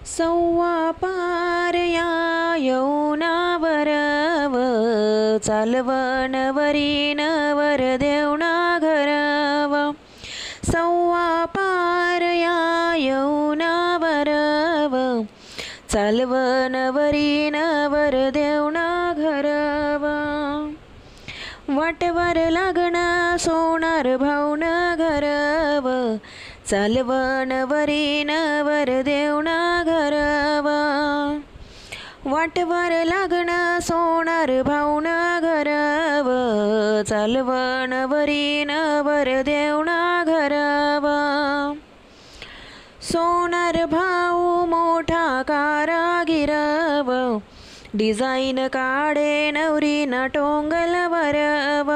सव्वा पार या यौनावरव चालवण वरी नवर देवना घरव सव्वा पार या यौनावरव चालवण वरी नवर देवना घरव वाटवर लागण सोनार भाऊन घरव चालवण वरी नवर देवना घरव वाटवर लागण सोनार भाऊन घरव चालवण वरी नवर देवना घरव सोनार भाऊ मोठा कारागिरव डिझाईन काढे नवरीना टोंगल वरव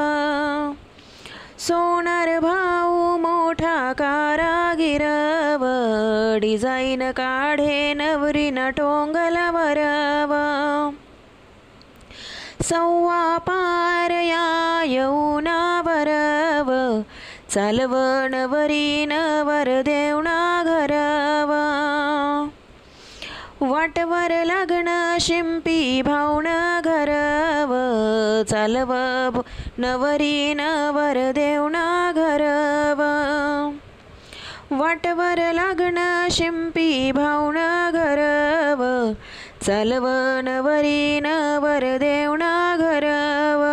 सोनार भाऊ मोठा कारागिरव डिझाईन काढे नवरीना टोंगल वरव सव्वा पार या यौनावरव चालवण वरी नवर देवना घरव वाटवर लागण शिंपी भाऊन घरव चालव नवरी नवर देवना घरव वाटवर लागण शिंपी भाऊन घरव चालव नवरी नवर देवना घरव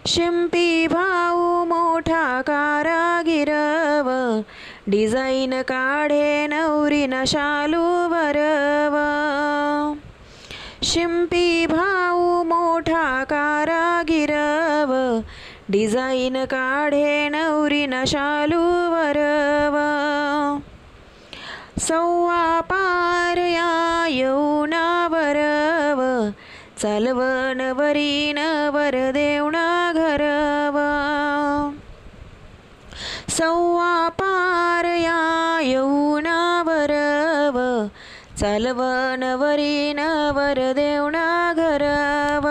शिंपी भाऊ मोठा कारागिरव डिझाईन काढे नवरीना शालू वरव शिंपी भाऊ मोठा कारागिरव डिझाईन काढे नवरीना शालू वरव सव्वा पार या यौनावरव चालवण वरी नवर देवना घरव सव्वा पार या यौनावरव चालवण वरी नवर देवना घरव